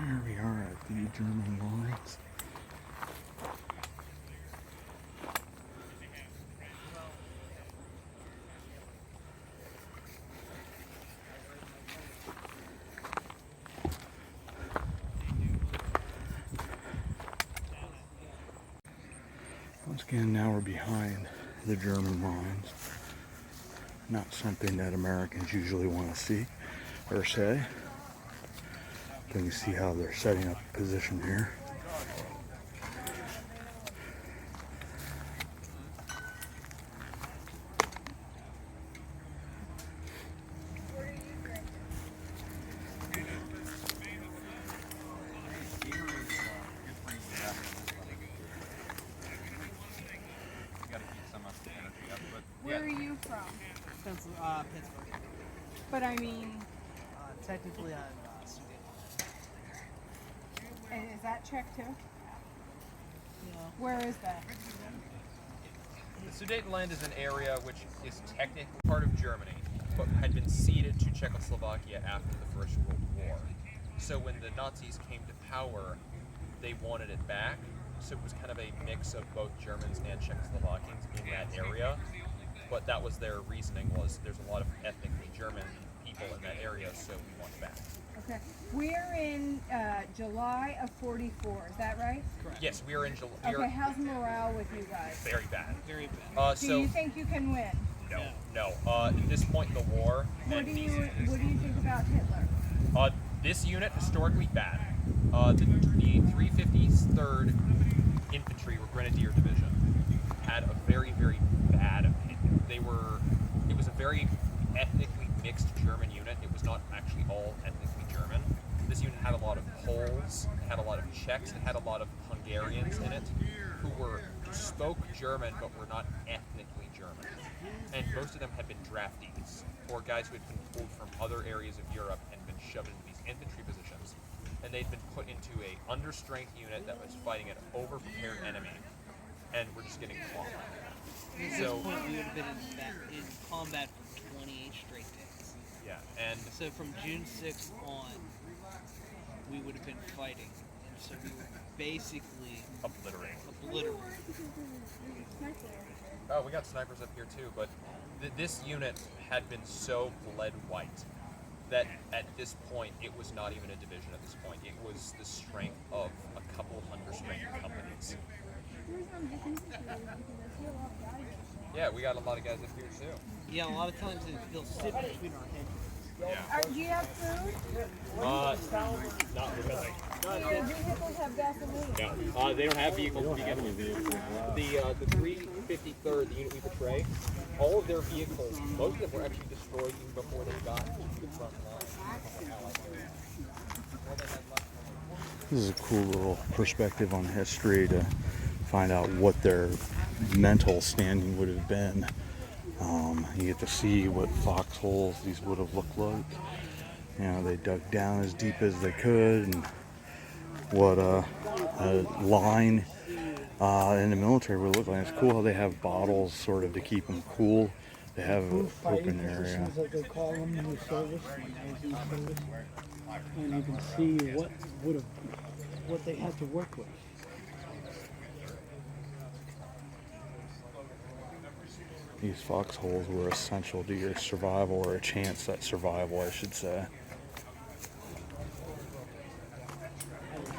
Here we are at the German lines. Once again, now we're behind the German lines. Not something that Americans usually want to see or say. You can see how they're setting up a position here. Where are you from? Pittsburgh. But I mean, Technically, I'm Sudan. and is that Czech too? Yeah. Where is that? The Sudetenland is an area which is technically part of Germany, but had been ceded to Czechoslovakia after the First World War. So when the Nazis came to power, they wanted it back. So it was kind of a mix of both Germans and Czechoslovakians in that area. But that was their reasoning, was there's a lot of ethnically German people in that area, so we want it back. Okay. We're in July of '44. Is that right? Correct. Yes, we are in July. Okay. How's morale with you guys? Very bad. Very bad. Do you think you can win? No. At this point in the war, What do you think about Hitler? this unit historically bad. The 353rd Infantry or Grenadier Division had a very, very bad opinion. It was a very ethnically mixed German unit. It was not actually all ethnically German. This unit had a lot of Poles, it had a lot of Czechs, it had a lot of Hungarians in it who spoke German but were not ethnically German. And most of them had been draftees, or guys who had been pulled from other areas of Europe and been shoved into these infantry positions. And they'd been put into a understrength unit that was fighting an over-prepared enemy, and were just getting clobbered. At this point, we would have been in combat for 28 straight days. Yeah, and So from June 6th on, we would have been fighting. And so we were basically obliterated. obliterated. Oh, we got snipers up here too, but this unit had been so bled white that at this point it was not even a division at this point. It was the strength of a couple of understrength companies. Yeah, we got a lot of guys up here too. Yeah, a lot of times they'll sit between our heads. Yeah. Do you have food? Not really. Do your vehicles have gasoline? No, they don't have vehicles to begin with. The 353rd, the unit we portray, all of their vehicles, most of them were actually destroyed even before they got to the front line. This is a cool little perspective on history to find out what their mental standing would have been. You get to see what foxholes these would have looked like. You know, they dug down as deep as they could, and what a line in the military would look like. It's cool how they have bottles sort of to keep them cool. They have an open area. That they call them in the service, and you can see what they had to work with. These foxholes were essential to your survival, or a chance at survival, I should say.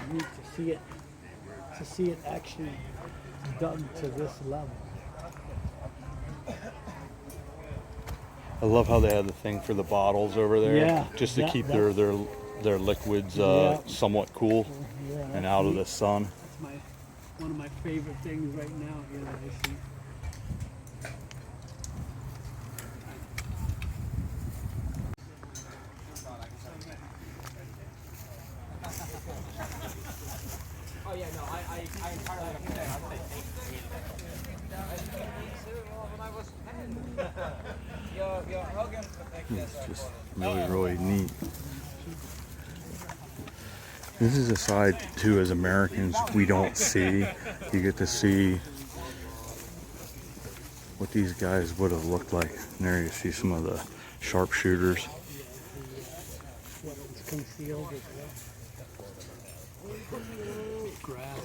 And it's neat to see it actually done to this level. I love how they had the thing for the bottles over there, Yeah, just to keep their liquids Yeah. somewhat cool Yeah, and out of the sun. That's one of my favorite things right now here that I see. Oh yeah, no, I entirely understand. I'd say thank you. When I was 10. You're Hogan. It's just really, really neat. This is a side, too, as Americans, we don't see. You get to see what these guys would have looked like. And there you see some of the sharpshooters. What was concealed as well. Grass.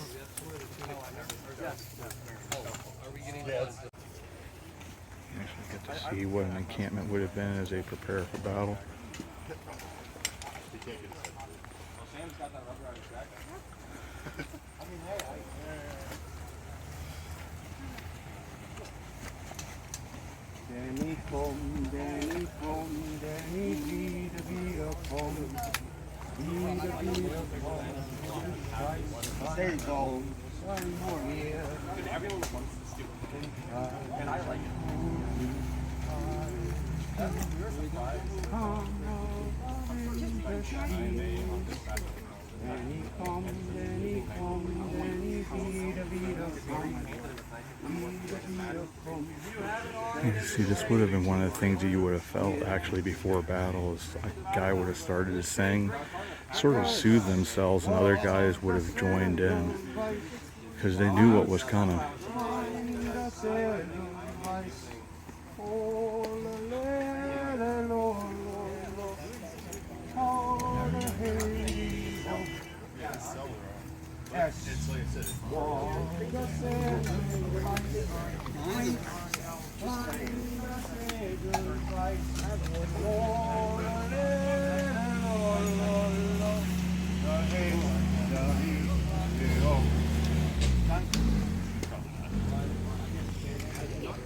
You actually get to see what an encampment would have been as they prepare for battle. Danny kom, Danny wieder kom, wieder kom. Stay home, one more year. Everyone wants this stupid, and I like it. Danny kom, Danny wieder kom. See, this would have been one of the things that you would have felt actually before a battle. Is a guy would have started to sing, sort of soothe themselves, and other guys would have joined in because they knew what was coming. It's like I said.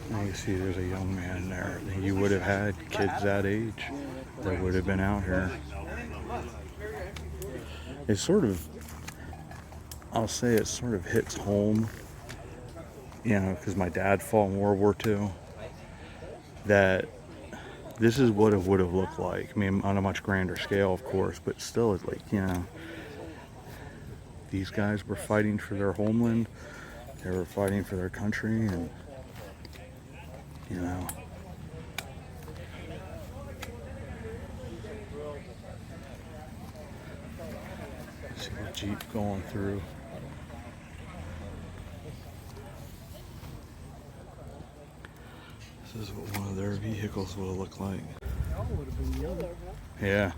Now you see there's a young man there. You would have had kids that age that would have been out here. It's sort of, I'll say it sort of hits home, you know, because my dad fought in World War II, that this is what it would have looked like. I mean, on a much grander scale, of course, but still, it's like, you know, these guys were fighting for their homeland, they were fighting for their country, and, you know, see the Jeep going through. This is what one of their vehicles would have looked like. That would have been yellow. Yeah.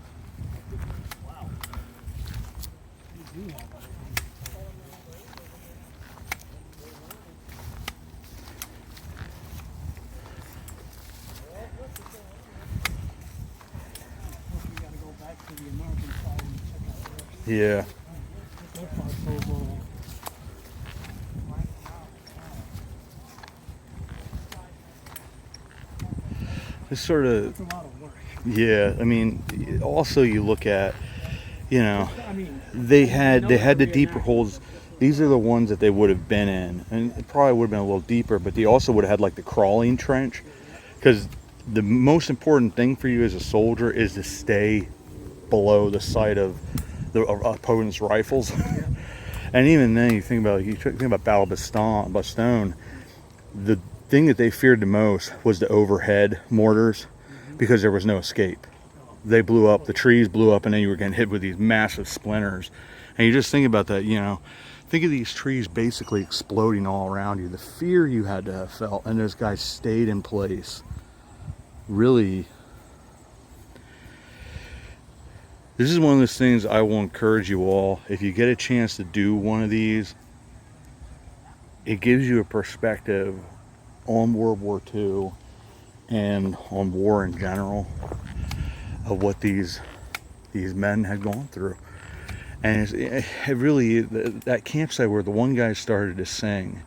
Yeah. This sort of, yeah, I mean, also you look at, you know, they had the deeper holes. These are the ones that they would have been in, and it probably would have been a little deeper, but they also would have had like the crawling trench, because the most important thing for you as a soldier is to stay below the sight of the opponent's rifles. And even then, you think about Battle of Bastogne, the thing that they feared the most was the overhead mortars, because there was no escape. They blew up, the trees blew up, and then you were getting hit with these massive splinters. And you just think about that, you know, think of these trees basically exploding all around you, the fear you had to have felt, and those guys stayed in place. Really, this is one of those things I will encourage you all, if you get a chance to do one of these, it gives you a perspective on World War II and on war in general of what these men had gone through. And it really, that campsite where the one guy started to sing,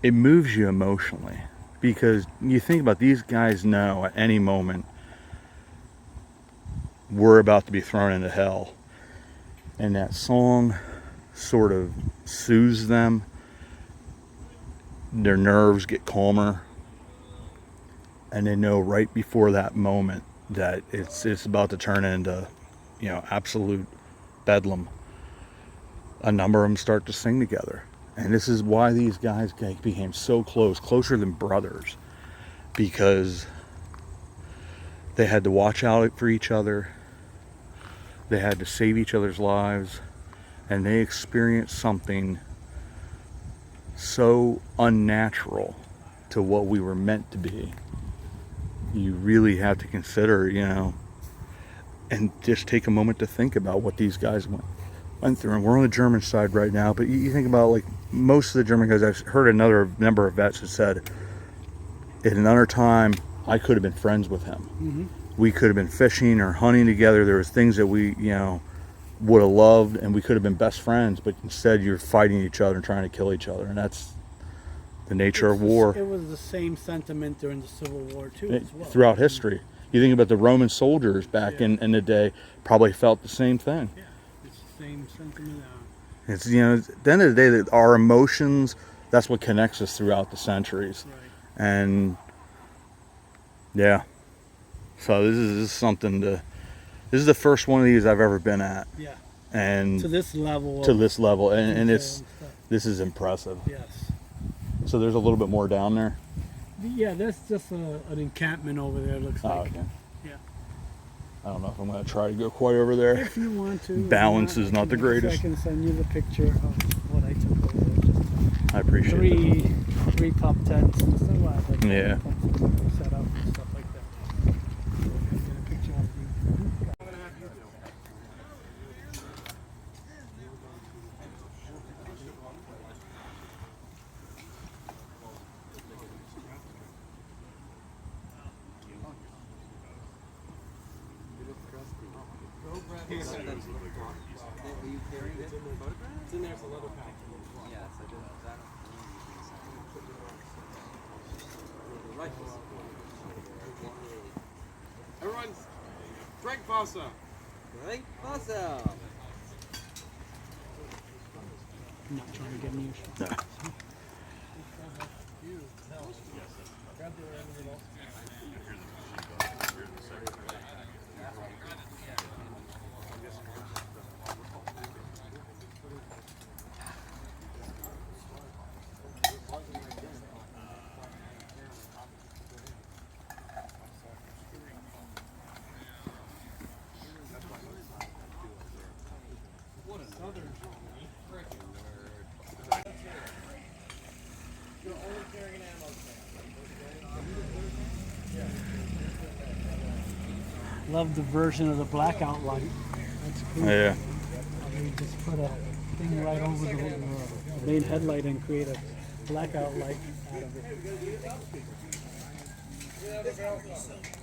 it moves you emotionally, because you think about, these guys know at any moment we're about to be thrown into hell, and that song sort of soothes them. Their nerves get calmer, and they know right before that moment that it's about to turn into, you know, absolute bedlam. A number of them start to sing together, and this is why these guys became so close, closer than brothers, because they had to watch out for each other, they had to save each other's lives, and they experienced something so unnatural to what we were meant to be. You really have to consider, you know, and just take a moment to think about what these guys went through. And we're on the German side right now, but you think about, like, most of the German guys, I've heard another number of vets that said, at another time, I could have been friends with him. Mm-hmm. We could have been fishing or hunting together. There was things that we, would have loved, and we could have been best friends, but instead you're fighting each other and trying to kill each other, and that's the nature of war. It was the same sentiment during the Civil War too, as well. Throughout history. You think about the Roman soldiers back in the day, probably felt the same thing. Yeah, it's the same sentiment. It's, at the end of the day, that our emotions, that's what connects us throughout the centuries. Right. And yeah, so this is something this is the first one of these I've ever been at. Yeah. And To this level. And detail and this is impressive. Yes. So there's a little bit more down there. Yeah, that's just an encampment over there. Looks like. Oh, okay. Yeah. I don't know if I'm going to try to go quite over there. If you want to. Balance is not the greatest. I can send you the picture of what I took over there. I appreciate it. Three pop tents and stuff like that. Yeah. Set up and stuff like that. Get a picture of you. Were you carrying it? It's in there, it's a little pack. Yes, I did. Rifles. Everyone, drink Fossa. Drink Fossa. I'm not trying to get me. No. Love the version of the blackout light. That's cool. Yeah. We just put a thing right over the main headlight and create a blackout light out of it.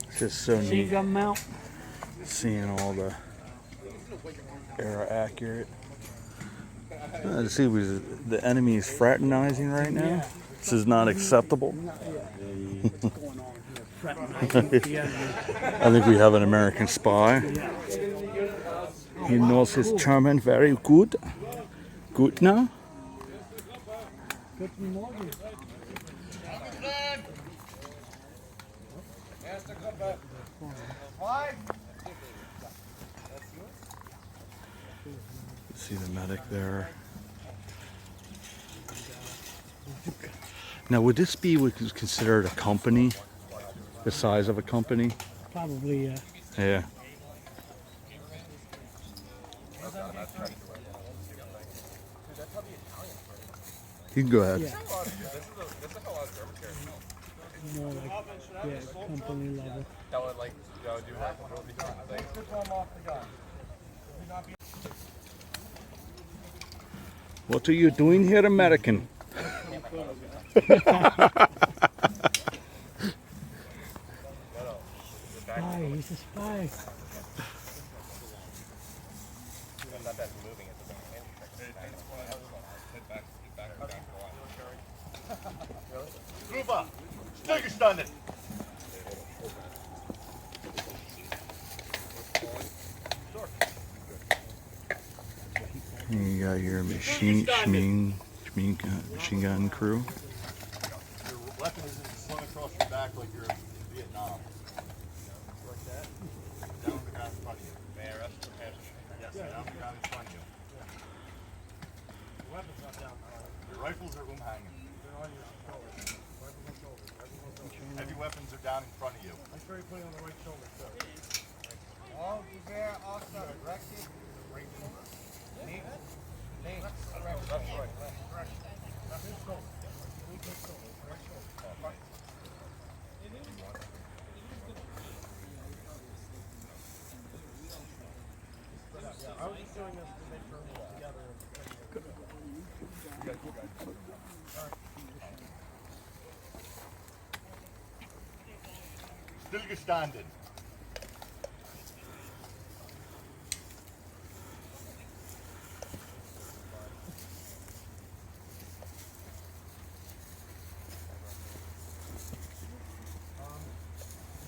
It's just so Machine neat gun mount. seeing all the era accurate. Let's see, the enemy is fraternizing right now. This is not acceptable. What's going on here? Fraternizing with the enemy. I think we have an American spy. He knows his German very good. Good now? Good morning. See the medic there. Now, would this be what is considered a company? The size of a company? Probably, Yeah. You can go ahead. yeah. More like, yeah, company level. That would do that. What are you doing here, American? Spy, he's a spy. Gruber, stillgestanden. You got your machine gun crew. Your weapon isn't slung across your back like you're in Vietnam. Like that? Down on the ground in front of you. May I arrest the passenger? Yes, down on the ground in front of you. Your weapon's not down. Your rifles are hanging. They're on your shoulders. Rifles on shoulders. Heavy weapons are down in front of you. Make sure you put it on the right shoulder, sir. All beware also directed. Right shoulder. Knee. Knee. Left, right. Left. This shoulder. This shoulder. Right shoulder. Right. Stillgestanden.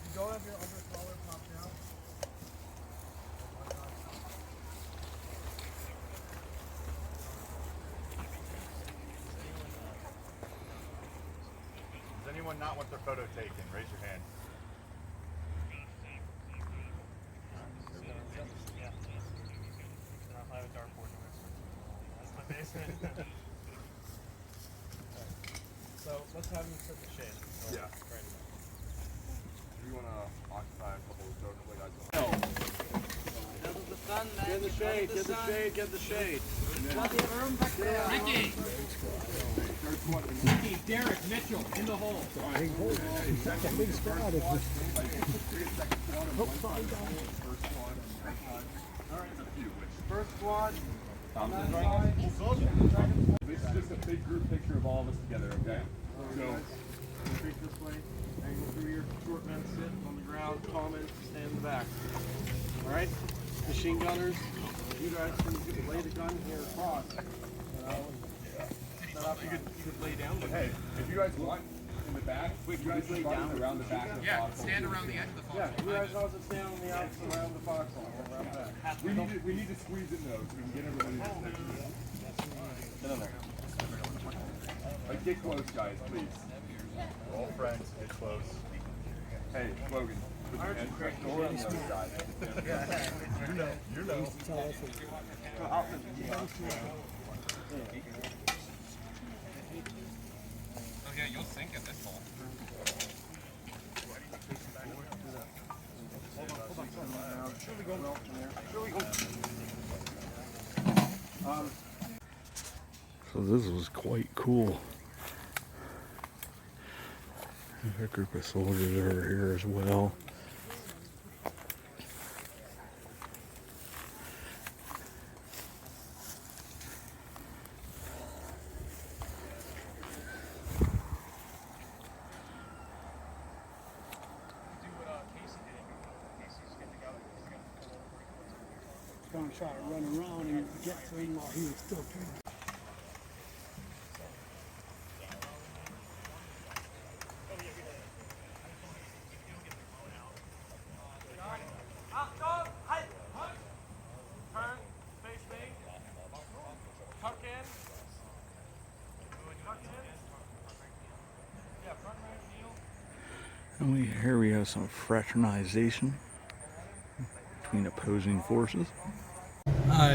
You don't have your under collar popped out. Does anyone not want their photo taken? Raise your hand. So let's have you sit in the shade. So Yeah. right now. Do you want to occupy a couple of those guys? Get in the shade, get the shade, get the shade. Ricky, Derek, Mitchell, in the hole. Big squad. First squad. This is just a big group picture of all of us together, okay? So, Streak this way. Angle through your short men, sit on the ground. Tall men, stand in the back. All right. Machine gunners, you guys can lay the gun here across. You could lay down. hey, if you guys want in the back, you guys lay down around the back of the Yeah, foxhole. stand around the edge of the Yeah, foxhole. you guys also stand on the outside around the foxhole. Around back. We need to squeeze in those so we can get everybody to sit. Like, get close, guys, please. We're all friends. Get close. Hey, Logan. Put your hand right door on the other side. You know. Oh yeah, you'll sink at this hole. So this was quite cool. A group of soldiers are here as well. Gonna try to run around and get to him while he was still pretty. And here we have some fraternization between opposing forces.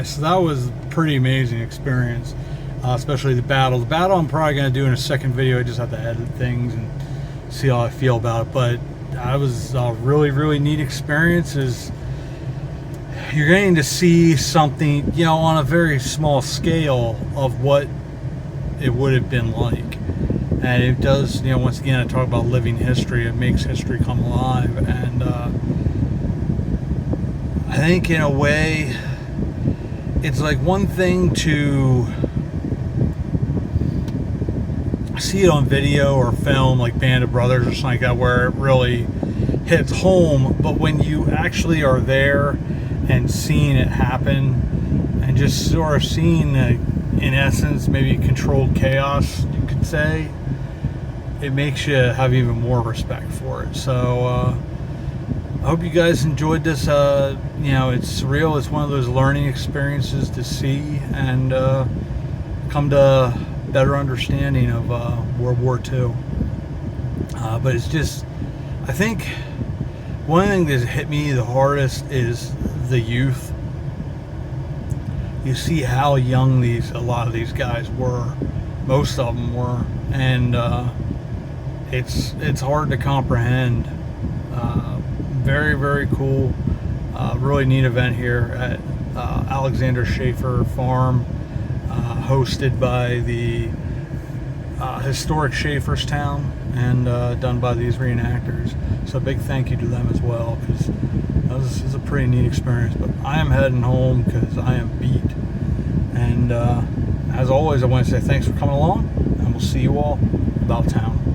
So that was a pretty amazing experience, especially the battle. The battle I'm probably going to do in a second video. I just have to edit things and see how I feel about it. But that was a really, really neat experience. You're getting to see something, you know, on a very small scale of what it would have been like. And it does, you know, once again, I talk about living history. It makes history come alive. And I think in a way, it's like one thing to see it on video or film, like Band of Brothers or something like that, where it really hits home. But when you actually are there and seeing it happen and just sort of seeing, in essence, maybe controlled chaos, you could say, it makes you have even more respect for it. So I hope you guys enjoyed this. You know, it's surreal. It's one of those learning experiences to see and come to a better understanding of World War II. But it's just, I think one thing that hit me the hardest is the youth. You see how young a lot of these guys were. Most of them were, and it's hard to comprehend. Very, very cool. Really neat event here at Alexander Schaeffer Farm, hosted by the historic Schaefferstown and done by these reenactors. So a big thank you to them as well, because this is a pretty neat experience. But I am heading home because I am beat. And as always, I want to say thanks for coming along, and we'll see you all about town.